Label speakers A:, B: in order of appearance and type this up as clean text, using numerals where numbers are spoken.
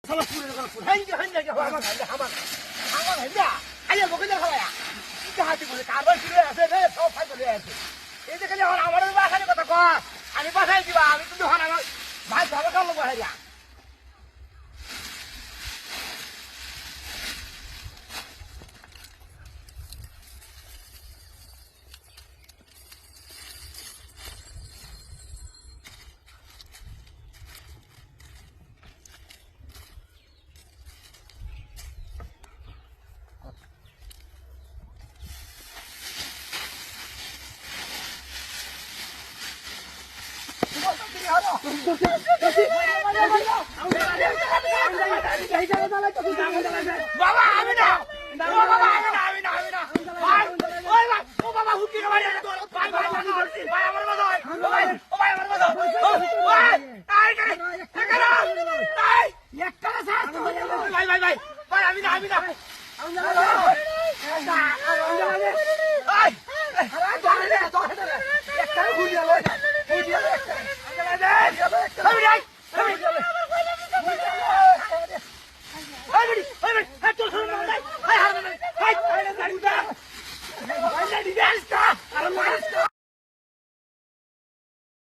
A: সালা পুরে গেল পুরে হাইন্দে আমার হাইন্দা আইয়া বকে যা খাওয়া কি হাতি বলে কারবার শুরু আছে রে সব ফাই চলে আছে এই যে খালি আমার বাসার কথা কয় আমি বাসায় দিবা আমি কিন্তু হন আমার ভাই ভালো কালো বহাইয়া বাবা আমি না বাবা আমি না ভাই ওই ভাই ও বাবা হুকি কে মারিয়া ভাই ভাই আমার মত ভাই আমার মত ভাই আই কে আই একটা সাথ ভাই ভাই আমি না আই একটা ঘুরিয়া লয় একটা আমি